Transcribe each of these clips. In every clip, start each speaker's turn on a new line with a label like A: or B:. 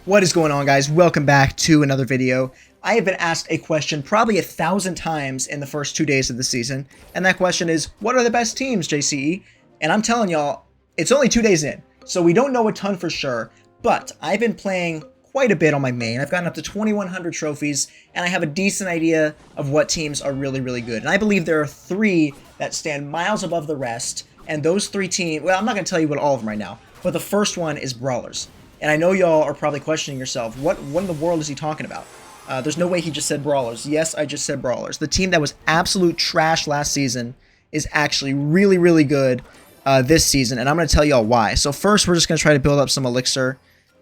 A: What is going on, guys? Welcome back to another video. I have been asked a question probably 1,000 times in the first 2 days of the season, and that question is, what are the best teams, JCE? And I'm telling y'all, it's only 2 days in, so we don't know a ton for sure, but I've been playing quite a bit on my main. I've gotten up to 2,100 trophies, and I have a decent idea of what teams are really, really good. And I believe there are 3 that stand miles above the rest, and those 3 teams, well, I'm not going to tell you what all of them right now, but the first one is Brawlers. And I know y'all are probably questioning yourself, what in the world is he talking about? There's no way he just said Brawlers. Yes, I just said Brawlers. The team that was absolute trash last season is actually really, really good this season, and I'm going to tell y'all why. So first, we're just going to try to build up some Elixir.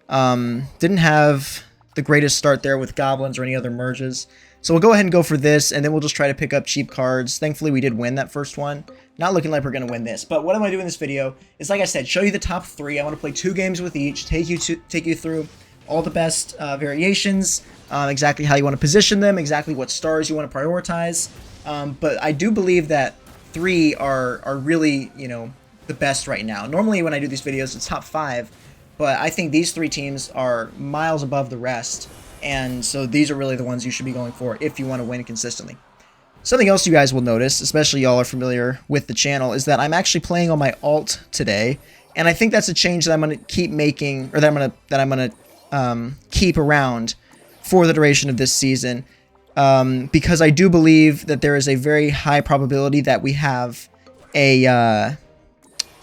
A: Didn't have the greatest start there with Goblins or any other merges. So we'll go ahead and go for this, and then we'll just try to pick up cheap cards. Thankfully, we did win that first one. Not looking like we're going to win this, but what I'm going to do in this video is, like I said, show you the top 3. I want to play 2 games with each, take you through all the best variations, exactly how you want to position them, exactly what stars you want to prioritize. But I do believe that 3 are really, you know, the best right now. Normally when I do these videos, it's top 5, but I think these 3 teams are miles above the rest, and so these are really the ones you should be going for if you want to win consistently. Something else you guys will notice, especially y'all are familiar with the channel, is that I'm actually playing on my alt today, and I think that's a change that I'm going to keep making, or that I'm going to keep around for the duration of this season, because I do believe that there is a very high probability that we have a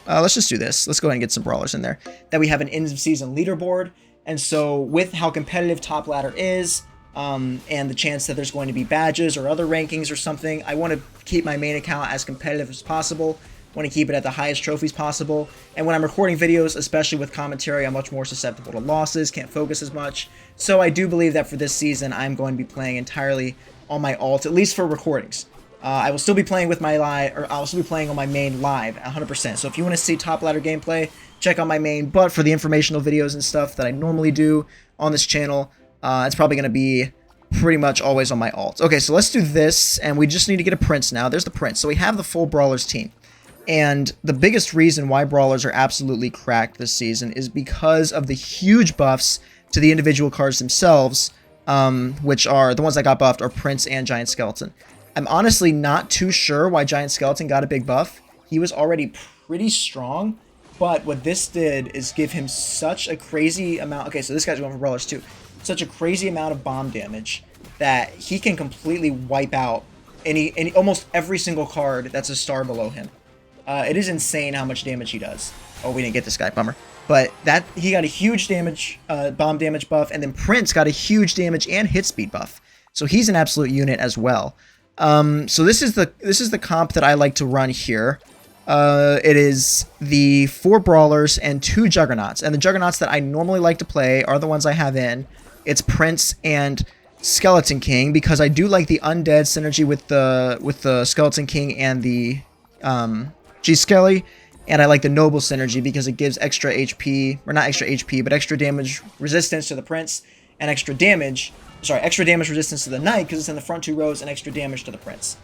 A: let's just do this. Let's go ahead and get some brawlers in there. That we have an end of season leaderboard, and so with how competitive Top Ladder is, and the chance that there's going to be badges or other rankings or something, I want to keep my main account as competitive as possible. I want to keep it at the highest trophies possible. And when I'm recording videos, especially with commentary, I'm much more susceptible to losses, can't focus as much. So I do believe that for this season, I'm going to be playing entirely on my alt, at least for recordings. I will still be playing with my live, or I'll still be playing on my main live 100%. So if you want to see Top Ladder gameplay, check out my main. But for the informational videos and stuff that I normally do on this channel, it's probably going to be pretty much always on my alt. Okay, so let's do this, and we just need to get a Prince now. There's the Prince. So we have the full Brawlers team. And the biggest reason why Brawlers are absolutely cracked this season is because of the huge buffs to the individual cards themselves, which are, the ones that got buffed are Prince and Giant Skeleton. I'm honestly not too sure why Giant Skeleton got a big buff. He was already pretty strong, but what this did is give him such a crazy amount. Okay, so this guy's going for Brawlers too. Such a crazy amount of bomb damage that he can completely wipe out almost every single card that's a star below him. It is insane how much damage he does. Oh, we didn't get this guy, bummer. But that he got a huge damage, bomb damage buff, and then Prince got a huge damage and hit speed buff. So he's an absolute unit as well. So this is the comp that I like to run here. It is the 4 Brawlers and 2 Juggernauts, and the Juggernauts that I normally like to play are the ones I have in. It's Prince and Skeleton King, because I do like the undead synergy with the Skeleton King and the G-Skelly, and I like the Noble synergy because it gives extra HP, or not extra HP, but extra damage resistance to the Prince, and extra damage resistance to the Knight because it's in the front 2 rows, and extra damage to the Prince.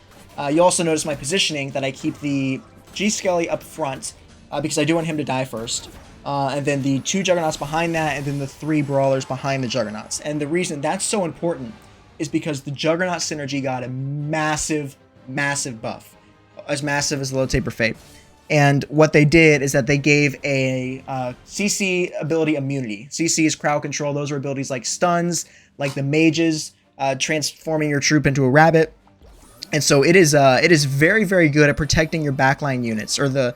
A: You also notice my positioning that I keep the G-Skelly up front because I do want him to die first. And then the 2 Juggernauts behind that, and then the 3 Brawlers behind the Juggernauts. And the reason that's so important is because the Juggernaut synergy got a massive, massive buff. As massive as the Low Taper Fate. And what they did is that they gave a CC ability immunity. CC is crowd control. Those are abilities like stuns, like the mages, transforming your troop into a rabbit. And so it is very, very good at protecting your backline units, or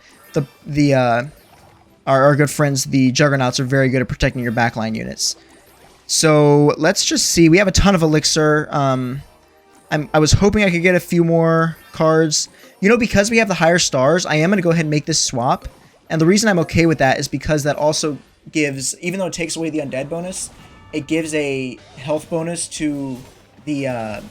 A: our good friends, the Juggernauts, are very good at protecting your backline units. So let's just see. We have a ton of Elixir. I was hoping I could get a few more cards. You know, because we have the higher stars, I am going to go ahead and make this swap. And the reason I'm okay with that is because that also gives, even though it takes away the undead bonus, it gives a health bonus to the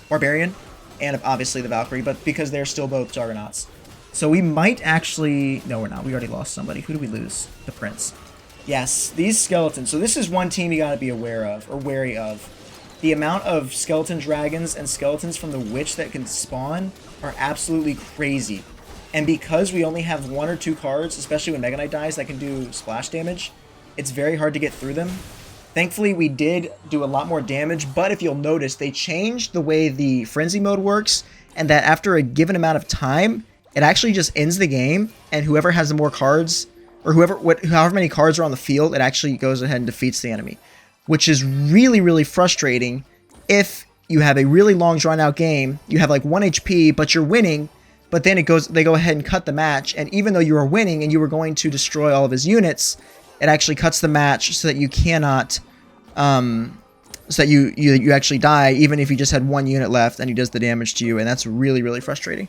A: Barbarian and obviously the Valkyrie, but because they're still both Juggernauts. So we might actually... No, we're not. We already lost somebody. Who did we lose? The Prince. Yes, these skeletons. So this is one team you got to be aware of, or wary of. The amount of skeleton dragons and skeletons from the witch that can spawn are absolutely crazy. And because we only have 1 or 2 cards, especially when Mega Knight dies, that can do splash damage, it's very hard to get through them. Thankfully, we did do a lot more damage, but if you'll notice, they changed the way the frenzy mode works, and that after a given amount of time, it actually just ends the game, and whoever has the more cards, or however many cards are on the field, it actually goes ahead and defeats the enemy, which is really, really frustrating if you have a really long drawn-out game, you have like 1 HP, but you're winning, but then they go ahead and cut the match, and even though you were winning and you were going to destroy all of his units, it actually cuts the match so that you cannot, so that you actually die, even if you just had 1 unit left and he does the damage to you, and that's really, really frustrating.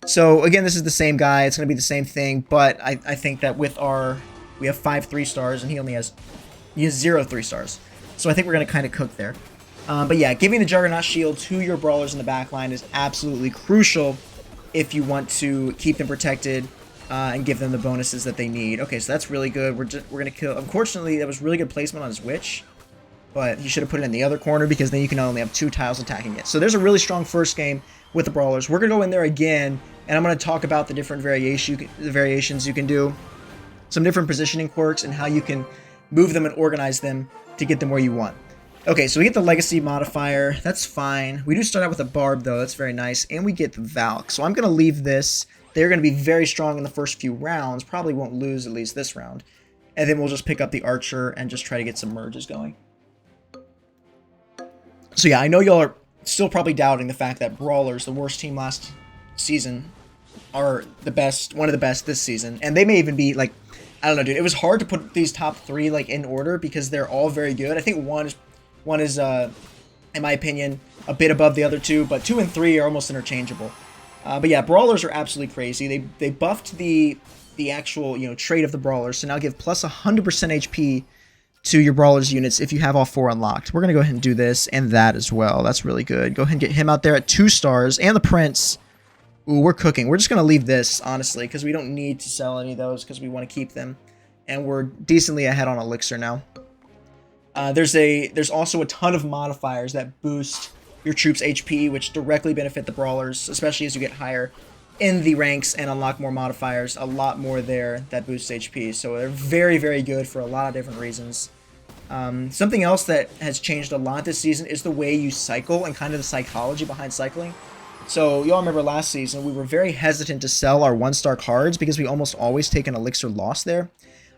A: So again, this is the same guy, it's going to be the same thing, but I think that with we have 5 3-stars, and he has 0 3-stars. So I think we're going to kind of cook there. But yeah, giving the Juggernaut shield to your brawlers in the backline is absolutely crucial if you want to keep them protected and give them the bonuses that they need. Okay, so that's really good. We're going to kill... Unfortunately, that was really good placement on his witch, but he should have put it in the other corner because then you can only have 2 tiles attacking it. So there's a really strong first game with the brawlers. We're going to go in there again, and I'm going to talk about the different variations you can do, some different positioning quirks, and how you can move them and organize them to get them where you want. Okay, so we get the Legacy modifier. That's fine. We do start out with a Barb, though. That's very nice. And we get the Valk. So I'm going to leave this. They're going to be very strong in the first few rounds. Probably won't lose at least this round. And then we'll just pick up the Archer and just try to get some merges going. So yeah, I know y'all are still probably doubting the fact that Brawlers, the worst team last season, are the best, one of the best this season. And they may even be, like, I don't know, dude. It was hard to put these top 3, like, in order because they're all very good. I think one is, in my opinion, a bit above the other 2, but 2 and 3 are almost interchangeable. But yeah, Brawlers are absolutely crazy. They buffed the actual, trait of the Brawlers, so now give plus 100% HP to your Brawlers units if you have all 4 unlocked. We're going to go ahead and do this and that as well. That's really good. Go ahead and get him out there at 2 stars, and the Prince. Ooh, we're cooking. We're just going to leave this, honestly, because we don't need to sell any of those because we want to keep them. And we're decently ahead on Elixir now. There's also a ton of modifiers that boost your troops' HP, which directly benefit the Brawlers, especially as you get higher in the ranks and unlock more modifiers. A lot more there that boosts HP, so they're very, very good for a lot of different reasons. Something else that has changed a lot this season is the way you cycle and kind of the psychology behind cycling. So y'all remember last season, we were very hesitant to sell our 1-star cards because we almost always take an Elixir loss there.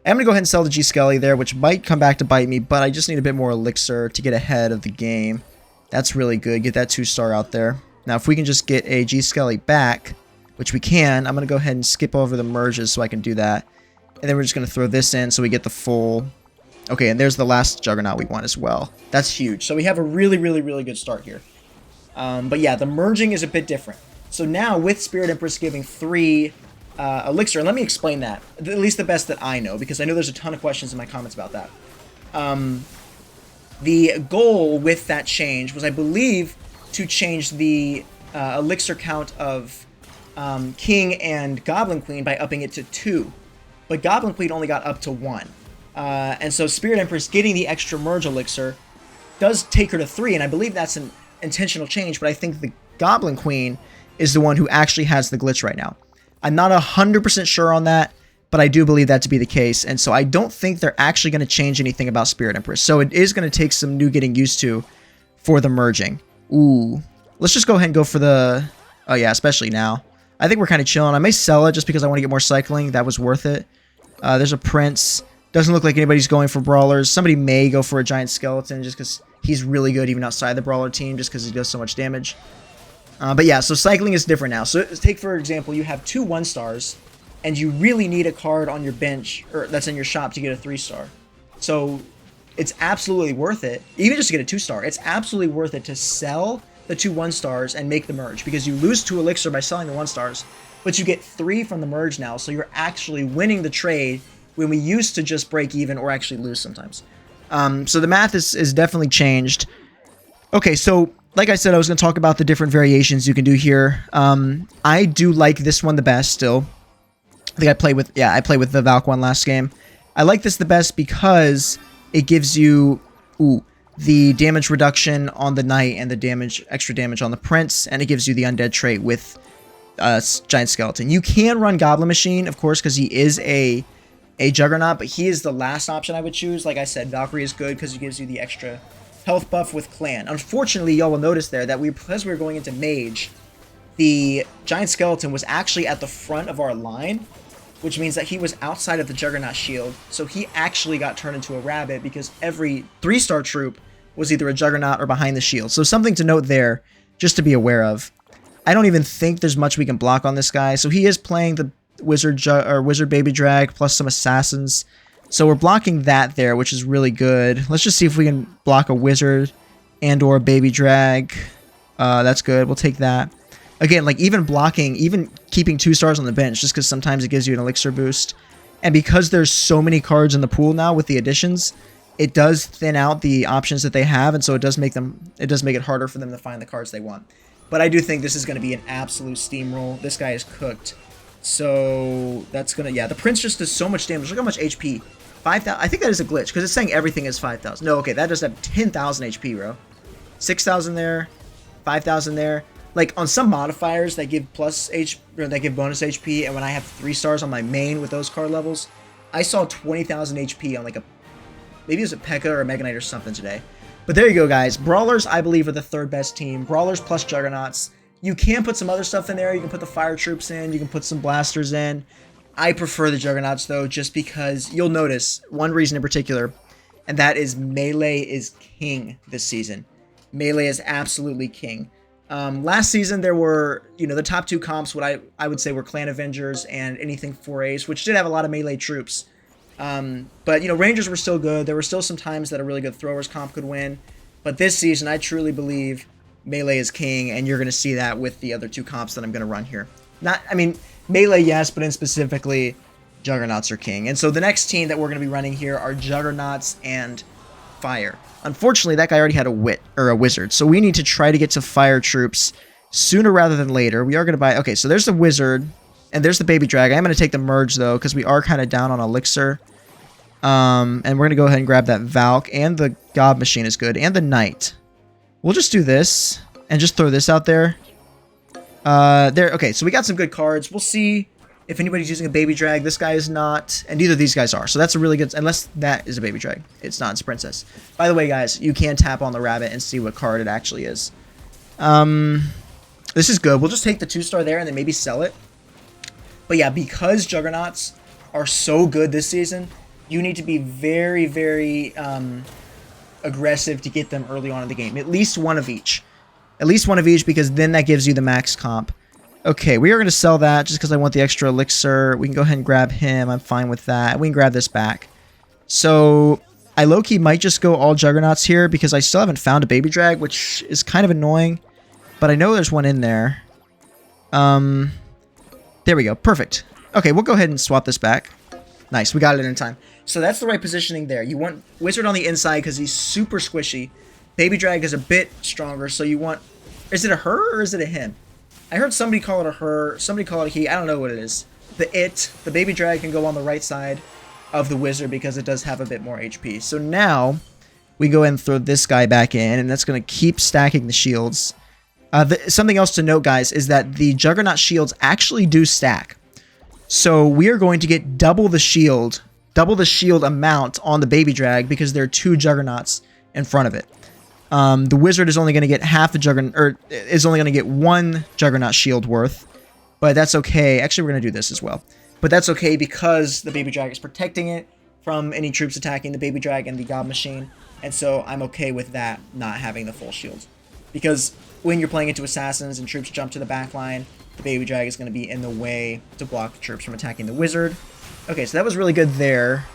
A: I'm going to go ahead and sell the G Skelly there, which might come back to bite me, but I just need a bit more Elixir to get ahead of the game. That's really good. Get that 2-star out there. Now, if we can just get a G Skelly back, which we can, I'm going to go ahead and skip over the merges so I can do that. And then we're just going to throw this in so we get the full... Okay, and there's the last Juggernaut we want as well. That's huge. So we have a really, really, really good start here. But yeah, the merging is a bit different. So now, with Spirit Empress giving 3... Elixir, and let me explain that, at least the best that I know, because I know there's a ton of questions in my comments about that. The goal with that change was, I believe, to change the Elixir count of King and Goblin Queen by upping it to 2, but Goblin Queen only got up to 1. And so Spirit Empress getting the extra merge Elixir does take her to 3, and I believe that's an intentional change, but I think the Goblin Queen is the one who actually has the glitch right now. I'm not 100% sure on that, but I do believe that to be the case, and so I don't think they're actually going to change anything about Spirit Empress. So it is going to take some new getting used to for the merging. Ooh. Let's just go ahead and go for the... Oh yeah, especially now. I think we're kind of chilling. I may sell it just because I want to get more cycling. That was worth it. There's a Prince. Doesn't look like anybody's going for Brawlers. Somebody may go for a Giant Skeleton just because he's really good even outside the Brawler team just because he does so much damage. But yeah, so cycling is different now. So take, for example, you have 2 1-stars, and you really need a card on your bench, or that's in your shop, to get a 3-star. So it's absolutely worth it, even just to get a 2-star, it's absolutely worth it to sell the 2 1-stars and make the merge, because you lose 2 Elixir by selling the 1-stars, but you get 3 from the merge now, so you're actually winning the trade when we used to just break even or actually lose sometimes. So the math is definitely changed. Okay, so... Like I said, I was going to talk about the different variations you can do here. I do like this one the best still. I think I played with the Valk one last game. I like this the best because it gives you the damage reduction on the Knight and the extra damage on the Prince, and it gives you the Undead trait with Giant Skeleton. You can run Goblin Machine, of course, because he is a a Juggernaut, but he is the last option I would choose. Like I said, Valkyrie is good because it gives you the extra health buff with Clan. Unfortunately, y'all will notice there that because we were going into Mage, the Giant Skeleton was actually at the front of our line, which means that he was outside of the Juggernaut shield, so he actually got turned into a rabbit because every 3-star troop was either a Juggernaut or behind the shield. So something to note there, just to be aware of. I don't even think there's much we can block on this guy, so he is playing the Wizard Baby Drag plus some Assassins. So we're blocking that there, which is really good. Let's just see if we can block a Wizard and or a Baby Drag. That's good. We'll take that. Again, like even blocking, even keeping 2 stars on the bench, just because sometimes it gives you an elixir boost. And because there's so many cards in the pool now with the additions, it does thin out the options that they have, and so it does make it harder for them to find the cards they want. But I do think this is going to be an absolute steamroll. This guy is cooked. So that's going to, yeah, the Prince just does so much damage. Look how much HP. 5,000. I think that is a glitch because it's saying everything is 5,000. No, okay, that does have 10,000 HP, bro. 6,000 there, 5,000 there. Like on some modifiers that give bonus HP, and when I have 3 stars on my main with those card levels, I saw 20,000 HP on like a, maybe it was a P.E.K.K.A or a Mega Knight or something today. But there you go, guys. Brawlers, I believe, are the 3rd best team. Brawlers plus Juggernauts. You can put some other stuff in there. You can put the Fire Troops in. You can put some Blasters in. I prefer the Juggernauts, though, just because you'll notice one reason in particular, and that is Melee is king this season. Melee is absolutely king. Last season, there were, the top 2 comps, what I would say were Clan Avengers and anything 4As, which did have a lot of melee troops. But, Rangers were still good. There were still some times that a really good Throwers comp could win. But this season, I truly believe Melee is king, and you're going to see that with the other 2 comps that I'm going to run here. Melee, yes, but in specifically, Juggernauts are king. And so the next team that we're going to be running here are Juggernauts and Fire. Unfortunately, that guy already had a Wizard, so we need to try to get to Fire Troops sooner rather than later. We are going to buy... Okay, so there's the Wizard, and there's the Baby Drag. I'm going to take the Merge, though, because we are kind of down on Elixir. And we're going to go ahead and grab that Valk, and the God Machine is good, and the Knight. We'll just do this, and just throw this out there. Okay, so we got some good cards. We'll see if anybody's using a Baby Drag. This guy is not, and neither of these guys are. So that's a really good, unless that is a Baby Drag. It's not, it's Princess. By the way, guys, you can tap on the rabbit and see what card it actually is. This is good. We'll just take the 2-star there and then maybe sell it. But yeah, because Juggernauts are so good this season, you need to be very, very aggressive to get them early on in the game. At least one of each. At least one of each, because then that gives you the max comp. Okay, we are going to sell that just because I want the extra elixir. We can go ahead and grab him. I'm fine with that. We can grab this back. So, I low-key might just go all Juggernauts here because I still haven't found a Baby Drag, which is kind of annoying. But I know there's one in there. There we go. Perfect. Okay, we'll go ahead and swap this back. Nice, we got it in time. So that's the right positioning there. You want Wizard on the inside because he's super squishy. Baby Drag is a bit stronger, so you want... Is it a her or is it a him? I heard somebody call it a her, somebody call it a he. I don't know what it is. The Baby Drag can go on the right side of the Wizard because it does have a bit more HP. So now we go ahead and throw this guy back in, and that's going to keep stacking the shields. Something else to note, guys, is that the Juggernaut shields actually do stack. So we are going to get double the shield amount on the Baby Drag because there are 2 Juggernauts in front of it. The Wizard is only going to get half the Juggernaut, or is only going to get 1 Juggernaut shield worth, but that's okay. Actually, we're going to do this as well. But that's okay because the Baby Drag is protecting it from any troops attacking the Baby Drag and the God Machine, and so I'm okay with that not having the full shield. Because when you're playing into Assassins and troops jump to the back line, the Baby Drag is going to be in the way to block the troops from attacking the Wizard. Okay, so that was really good there.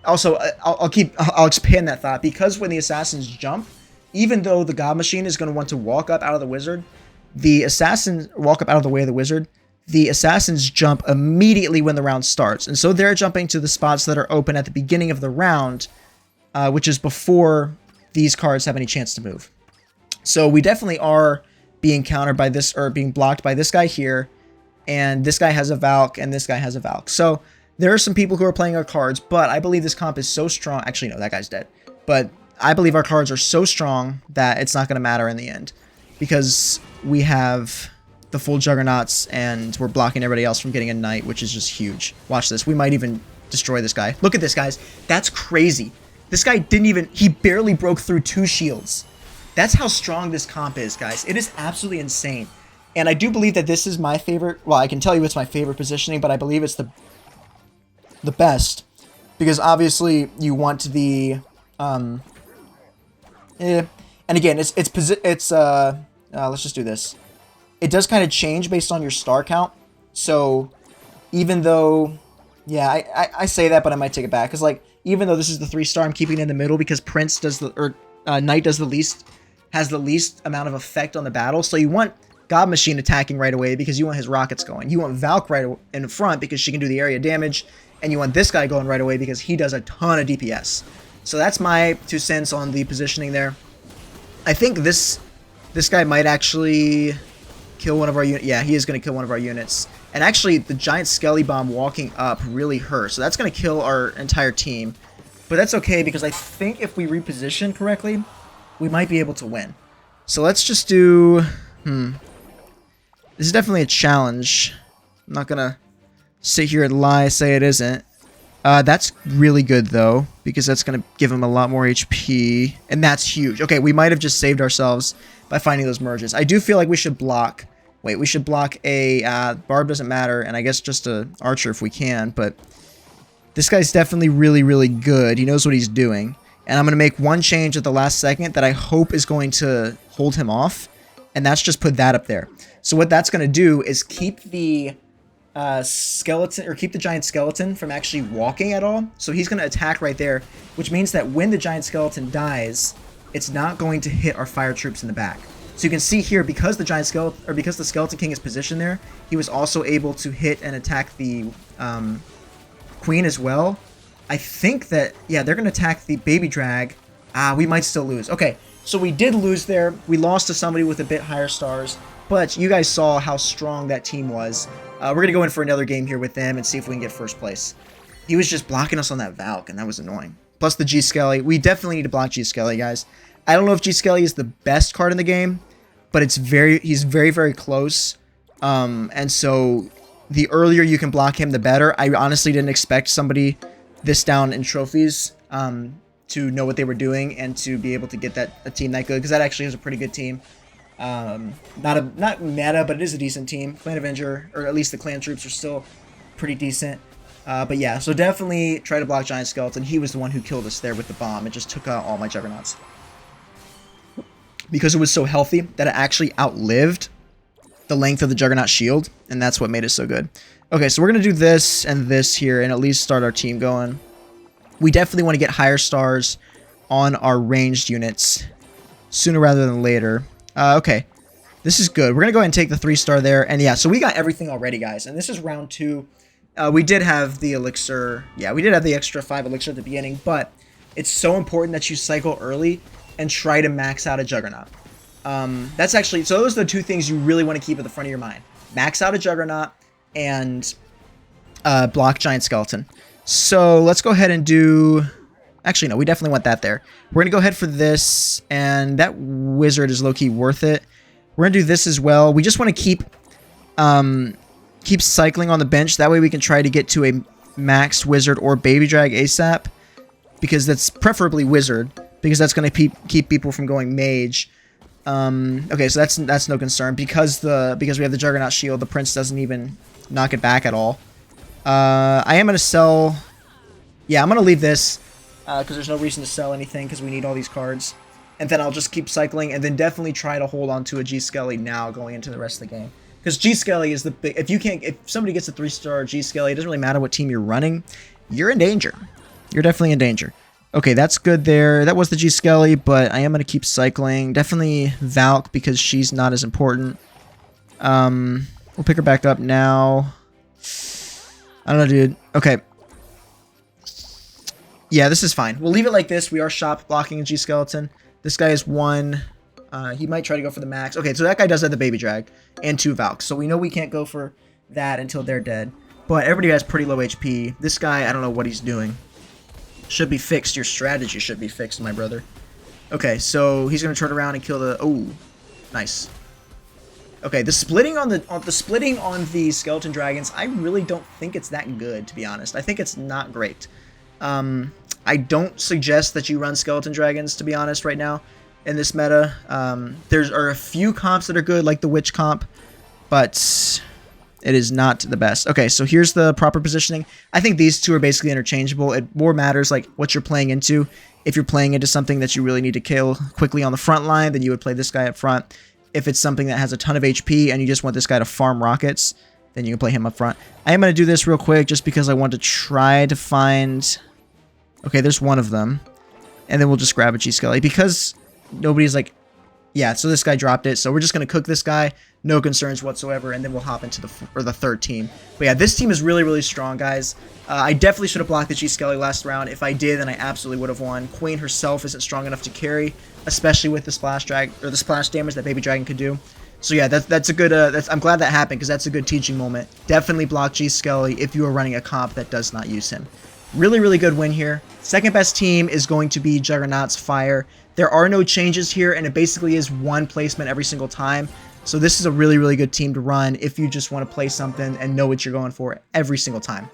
A: Also, I'll expand that thought, because when the Assassins jump, even though the God Machine is going to want to walk up out of the Wizard, the Assassins walk up out of the way of the Wizard, the Assassins jump immediately when the round starts. And so they're jumping to the spots that are open at the beginning of the round, which is before these cards have any chance to move. So we definitely are being countered by this, or being blocked by this guy here, and this guy has a Valk, and this guy has a Valk. So there are some people who are playing our cards, but I believe this comp is so strong. Actually, no, that guy's dead. But I believe our cards are so strong that it's not going to matter in the end, because we have the full Juggernauts, and we're blocking everybody else from getting a Knight, which is just huge. Watch this. We might even destroy this guy. Look at this, guys. That's crazy. This guy didn't even... He barely broke through 2 shields. That's how strong this comp is, guys. It is absolutely insane. And I do believe that this is my favorite... Well, I can tell you it's my favorite positioning, but I believe it's the best. Because obviously you want the... And again, let's just do this. It does kind of change based on your star count. So even though... Yeah, I say that, but I might take it back. Because, like, even though this is the 3-star, I'm keeping it in the middle because Prince does the... Or Knight does the least... Has the least amount of effect on the battle. So you want God Machine attacking right away because you want his rockets going. You want Valk right in front because she can do the area damage. And you want this guy going right away because he does a ton of DPS. So that's my 2 cents on the positioning there. I think this guy might actually kill one of our units. Yeah, he is going to kill one of our units. And actually, the giant Skelly Bomb walking up really hurts. So that's going to kill our entire team. But that's okay because I think if we reposition correctly, we might be able to win. So let's just do... This is definitely a challenge. I'm not going to sit here and say it isn't. That's really good, though, because that's going to give him a lot more HP. And that's huge. Okay, we might have just saved ourselves by finding those merges. I do feel like we should block... Wait, we should block a... Barb doesn't matter, and I guess just a Archer if we can, but... This guy's definitely really, really good. He knows what he's doing. And I'm going to make one change at the last second that I hope is going to hold him off. And that's just put that up there. So what that's going to do is keep the skeleton, or keep the giant skeleton from actually walking at all. So he's going to attack right there, which means that when the giant skeleton dies, it's not going to hit our fire troops in the back. So you can see here, because the giant skeleton, or because the Skeleton King is positioned there, he was also able to hit and attack the Queen as well. I think that, yeah, they're going to attack the Baby Drag. We might still lose. Okay, so we did lose there. We lost to somebody with a bit higher stars, but you guys saw how strong that team was. We're going to go in for another game here with them and see if we can get first place. He was just blocking us on that Valk, and that was annoying. Plus the G-Skelly. We definitely need to block G-Skelly, guys. I don't know if G-Skelly is the best card in the game, but he's very, very close. And so the earlier you can block him, the better. I honestly didn't expect somebody this down in trophies to know what they were doing and to be able to get a team that good, because that actually is a pretty good team. Not meta, but it is a decent team. Clan Avenger, or at least the clan troops, are still pretty decent. But yeah, so definitely try to block Giant Skeleton. He was the one who killed us there with the bomb. It just took out all my Juggernauts. Because it was so healthy that it actually outlived the length of the Juggernaut shield, and that's what made it so good. Okay, so we're going to do this and this here and at least start our team going. We definitely want to get higher stars on our ranged units sooner rather than later. Okay, this is good. We're going to go ahead and take the 3-star there. And yeah, so we got everything already, guys. And this is round 2. We did have the elixir. Yeah, we did have the extra 5 elixir at the beginning, but it's so important that you cycle early and try to max out a Juggernaut. That's actually... So those are the 2 things you really want to keep at the front of your mind. Max out a Juggernaut and block Giant Skeleton. So let's go ahead and do... Actually, no, we definitely want that there. We're going to go ahead for this, and that wizard is low-key worth it. We're going to do this as well. We just want to keep cycling on the bench. That way we can try to get to a maxed wizard or baby drag ASAP, because that's preferably wizard, because that's going to keep people from going mage. Okay, so that's no concern. Because we have the Juggernaut shield, the prince doesn't even knock it back at all. I am going to sell... Yeah, I'm going to leave this, because there's no reason to sell anything, because we need all these cards. And then I'll just keep cycling, and then definitely try to hold on to a G-Skelly now going into the rest of the game. Because G-Skelly is the big... If somebody gets a 3-star G-Skelly, it doesn't really matter what team you're running. You're in danger. You're definitely in danger. Okay, that's good there. That was the G-Skelly, but I am going to keep cycling. Definitely Valk, because she's not as important. We'll pick her back up now. I don't know, dude. Okay. Yeah, this is fine. We'll leave it like this. We are shop blocking a G-Skeleton. This guy is 1. He might try to go for the max. Okay, so that guy does have the baby drag and 2 Valks. So we know we can't go for that until they're dead. But everybody has pretty low HP. This guy, I don't know what he's doing. Should be fixed. Your strategy should be fixed, my brother. Okay, so he's going to turn around and kill the... Oh, nice. Okay, the splitting on the skeleton dragons, I really don't think it's that good, to be honest. I think it's not great. I don't suggest that you run skeleton dragons, to be honest, right now in this meta. There are a few comps that are good, like the witch comp, but it is not the best. Okay, so here's the proper positioning. I think these two are basically interchangeable. It more matters like what you're playing into. If you're playing into something that you really need to kill quickly on the front line, then you would play this guy up front. If it's something that has a ton of HP and you just want this guy to farm rockets, then you can play him up front. I am going to do this real quick just because I want to try to find... Okay, there's one of them. And then we'll just grab a G-Skelly because nobody's like... Yeah, so this guy dropped it. So we're just going to cook this guy. No concerns whatsoever. And then we'll hop into the third team. But yeah, this team is really, really strong, guys. I definitely should have blocked the G-Skelly last round. If I did, then I absolutely would have won. Queen herself isn't strong enough to carry, especially with the splash damage that Baby Dragon could do. So yeah, that's a good. I'm glad that happened because that's a good teaching moment. Definitely block G-Skelly if you are running a comp that does not use him. Really, really good win here. Second best team is going to be Juggernaut's Fire. There are no changes here, and it basically is one placement every single time. So this is a really, really good team to run if you just want to play something and know what you're going for every single time.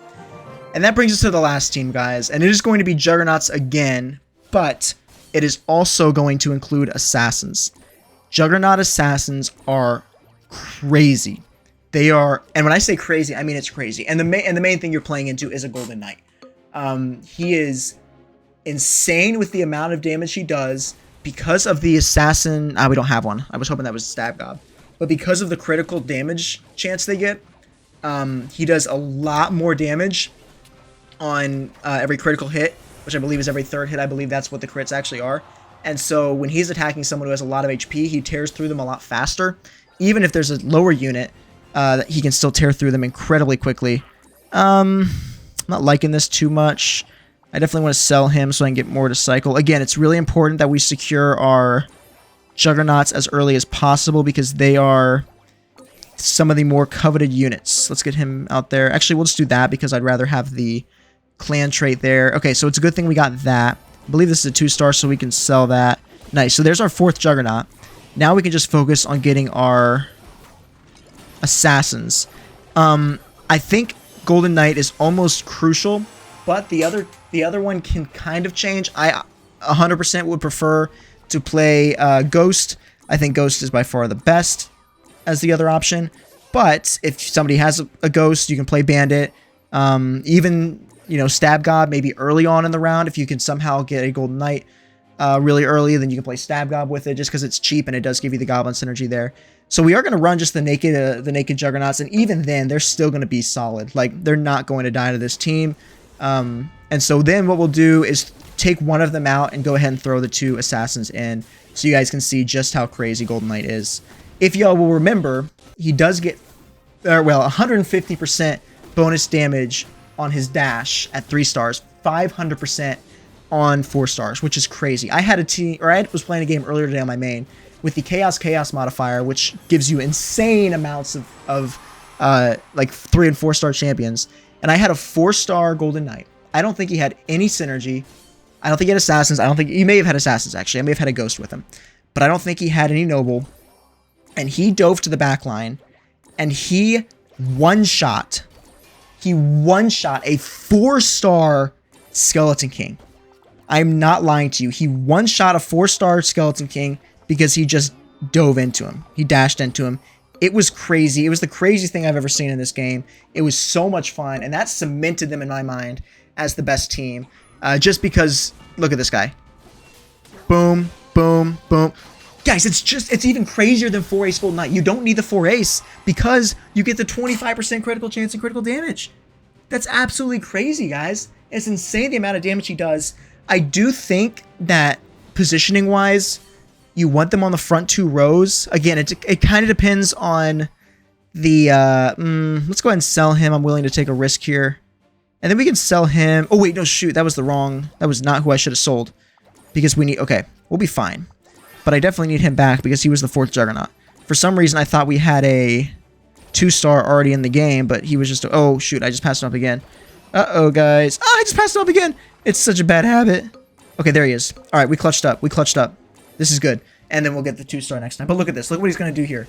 A: And that brings us to the last team, guys. And it is going to be Juggernauts again, but it is also going to include Assassins. Juggernaut Assassins are crazy. They are, and when I say crazy, I mean it's crazy. And the main thing you're playing into is a Golden Knight. He is insane with the amount of damage he does because of the assassin. We don't have one. I was hoping that was Stab God, but because of the critical damage chance they get, he does a lot more damage on every critical hit, which I believe is every third hit. I believe that's what the crits actually are. And so when he's attacking someone who has a lot of HP, he tears through them a lot faster. Even if there's a lower unit, he can still tear through them incredibly quickly. I'm not liking this too much. I definitely want to sell him so I can get more to cycle. Again, it's really important that we secure our Juggernauts as early as possible because they are some of the more coveted units. Let's get him out there. Actually, we'll just do that because I'd rather have the clan trait there. Okay, so it's a good thing we got that. I believe this is a 2-star, so we can sell that. Nice. So there's our 4th Juggernaut. Now we can just focus on getting our Assassins. I think Golden Knight is almost crucial, but the other one can kind of change. I 100% would prefer to play Ghost. I think Ghost is by far the best as the other option. But if somebody has a Ghost, you can play Bandit. Even, you know, Stab God maybe early on in the round. If you can somehow get a Golden Knight really early, then you can play Stab God with it just because it's cheap and it does give you the Goblin synergy there. So we are going to run just the naked Juggernauts, and even then, they're still going to be solid. Like, they're not going to die to this team. And so then what we'll do is take one of them out and go ahead and throw the 2 Assassins in so you guys can see just how crazy Golden Knight is. If y'all will remember, he does get, well, 150% bonus damage on his dash at 3 stars, 500% on 4 stars, which is crazy. I had a team, or I was playing a game earlier today on my main with the Chaos modifier, which gives you insane amounts of like 3 and 4 star champions. And I had a 4-star Golden Knight. I don't think he had any synergy. I don't think he had Assassins. I don't think he may have had Assassins, actually. I may have had a Ghost with him. But I don't think he had any Noble. And he dove to the back line. And he one-shot. He one-shot a 4-star Skeleton King. I'm not lying to you. He one-shot a 4-star Skeleton King because he just dove into him. He dashed into him. It was crazy. It was the craziest thing I've ever seen in this game. It was so much fun, and that cemented them in my mind as the best team. Just because, look at this guy. Boom, boom, boom. Guys, it's even crazier than 4 Ace Golden Knight. You don't need the 4 Ace because you get the 25% critical chance and critical damage. That's absolutely crazy, guys. It's insane the amount of damage he does. I do think that positioning-wise, you want them on the front 2 rows. Again, it kind of depends on the... let's go ahead and sell him. I'm willing to take a risk here. And then we can sell him... Oh, wait, no, shoot. That was the wrong... That was not who I should have sold. Because we need... Okay, we'll be fine. But I definitely need him back because he was the 4th Juggernaut. For some reason, I thought we had a 2-star already in the game, but he was just... Oh, shoot, I just passed him up again. Uh-oh, guys. Oh, I just passed him up again. It's such a bad habit. Okay, there he is. All right, we clutched up. We clutched up. This is good. And then we'll get the 2-star next time. But look at this. Look what he's going to do here.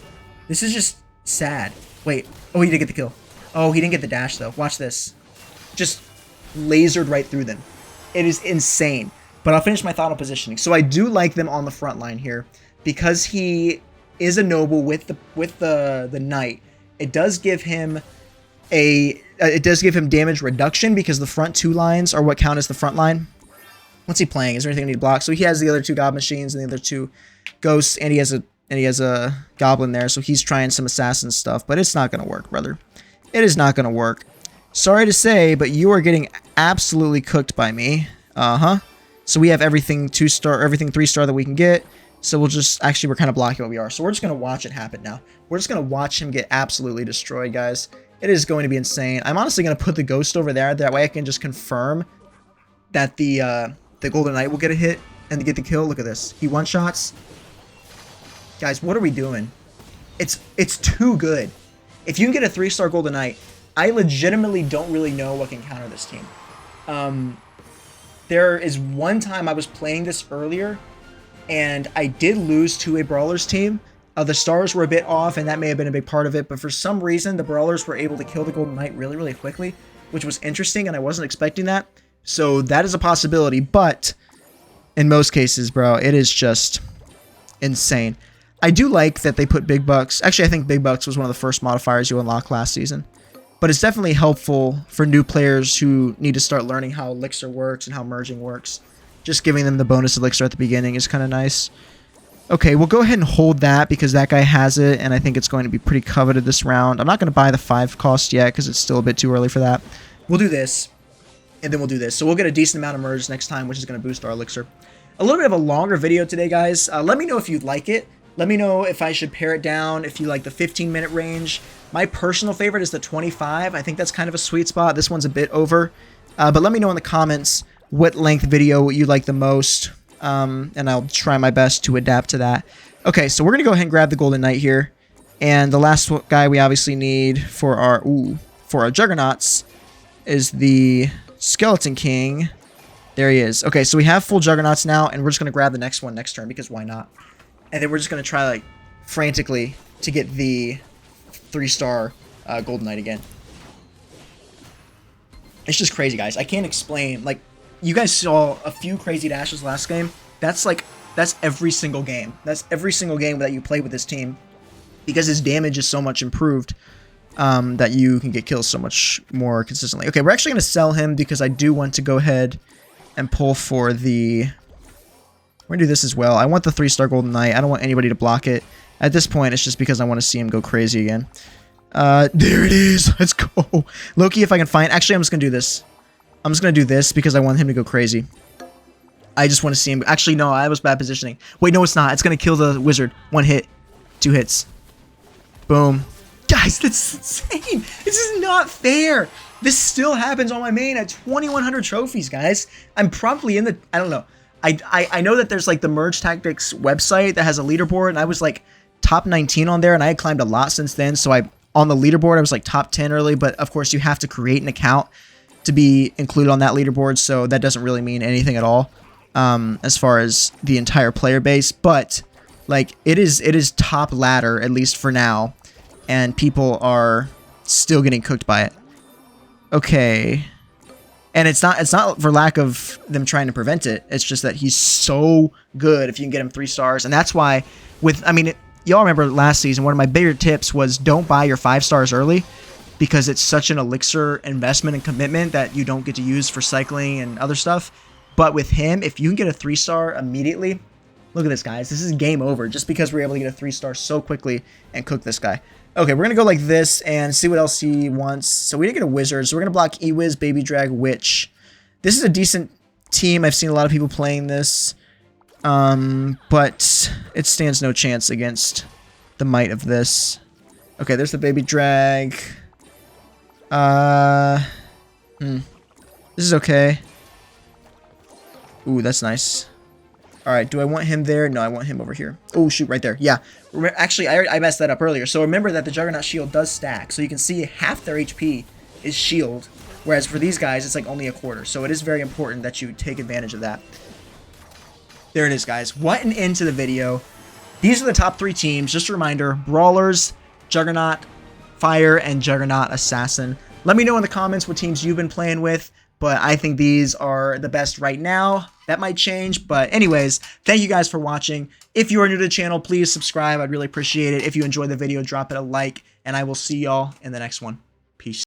A: This is just sad. Wait. Oh, he did get the kill. Oh, he didn't get the dash, though. Watch this. Just lasered right through them. It is insane. But I'll finish my thought on positioning. So I do like them on the front line here. Because he is a noble with the knight. It does give him damage reduction because the front two lines are what count as the front line. What's he playing? Is there anything I need to block? So he has the other two god machines and the other two ghosts, and he has a goblin there, so he's trying some assassin stuff, but it's not gonna work, brother. It is not gonna work. Sorry to say, but you are getting absolutely cooked by me. So we have everything 2-star, everything 3-star that we can get. So we'll just, actually, we're kind of blocking what we are. So we're just going to watch it happen now. We're just going to watch him get absolutely destroyed, guys. It is going to be insane. I'm honestly going to put the ghost over there. That way I can just confirm that the Golden Knight will get a hit and get the kill. Look at this. He one-shots. Guys, what are we doing? It's too good. If you can get a 3-star Golden Knight, I legitimately don't really know what can counter this team. There is one time I was playing this earlier, and I did lose to a Brawlers team. The stars were a bit off, and that may have been a big part of it, but for some reason, the Brawlers were able to kill the Golden Knight really, really quickly, which was interesting, and I wasn't expecting that. So that is a possibility, but in most cases, bro, it is just insane. I do like that they put Big Bucks. Actually, I think Big Bucks was one of the first modifiers you unlocked last season. But it's definitely helpful for new players who need to start learning how Elixir works and how merging works. Just giving them the bonus Elixir at the beginning is kind of nice. Okay, we'll go ahead and hold that because that guy has it, and I think it's going to be pretty coveted this round. I'm not going to buy the 5 cost yet because it's still a bit too early for that. We'll do this, and then we'll do this. So we'll get a decent amount of merge next time, which is going to boost our Elixir. A little bit of a longer video today, guys. Let me know if you'd like it. Let me know if I should pare it down, if you like the 15-minute range. My personal favorite is the 25. I think that's kind of a sweet spot. This one's a bit over. But let me know in the comments what length video you like the most, and I'll try my best to adapt to that. Okay, so we're going to go ahead and grab the Golden Knight here. And the last guy we obviously need for our Juggernauts is the Skeleton King. There he is. Okay, so we have full Juggernauts now, and we're just going to grab the next one next turn because why not? And then we're just going to try, like, frantically to get the 3-star Golden Knight again. It's just crazy, guys. I can't explain. Like, you guys saw a few crazy dashes last game. That's every single game. That's every single game that you play with this team. Because his damage is so much improved that you can get kills so much more consistently. Okay, we're actually going to sell him because I do want to go ahead and pull for the... We're going to do this as well. I want the 3-star Golden Knight. I don't want anybody to block it. At this point, it's just because I want to see him go crazy again. There it is. Let's go. Loki, if I can find... Actually, I'm just going to do this. I'm just going to do this because I want him to go crazy. I just want to see him... Actually, no, I was bad positioning. Wait, no, it's not. It's going to kill the wizard. 1 hit. 2 hits. Boom. Guys, that's insane. This is not fair. This still happens on my main at 2,100 trophies, guys. I'm probably in the... I don't know. I know that there's like the Merge Tactics website that has a leaderboard, and I was like top 19 on there, and I had climbed a lot since then. So on the leaderboard, I was like top 10 early, but of course you have to create an account to be included on that leaderboard. So that doesn't really mean anything at all as far as the entire player base. But like it is top ladder, at least for now, and people are still getting cooked by it. Okay. And it's not for lack of them trying to prevent it. It's just that he's so good if you can get him 3 stars. And that's why y'all remember last season, one of my bigger tips was don't buy your 5 stars early because it's such an elixir investment and commitment that you don't get to use for cycling and other stuff. But with him, if you can get a 3-star immediately, look at this, guys. This is game over just because we're able to get a 3-star so quickly and cook this guy. Okay, we're going to go like this and see what else he wants. So we didn't get a wizard, so we're going to block Ewiz, Baby Drag, Witch. This is a decent team. I've seen a lot of people playing this. But it stands no chance against the might of this. Okay, there's the Baby Drag. This is okay. Ooh, that's nice. Alright, do I want him there? No, I want him over here. Oh, shoot, right there. Yeah. Actually, I messed that up earlier. So remember that the Juggernaut shield does stack. So you can see half their HP is shield. Whereas for these guys, it's like only a quarter. So it is very important that you take advantage of that. There it is, guys. What an end to the video. These are the top 3 teams. Just a reminder, Brawlers, Juggernaut, Fire, and Juggernaut Assassin. Let me know in the comments what teams you've been playing with, but I think these are the best right now. That might change, but anyways, thank you guys for watching. If you are new to the channel, please subscribe. I'd really appreciate it. If you enjoyed the video, drop it a like, and I will see y'all in the next one. Peace.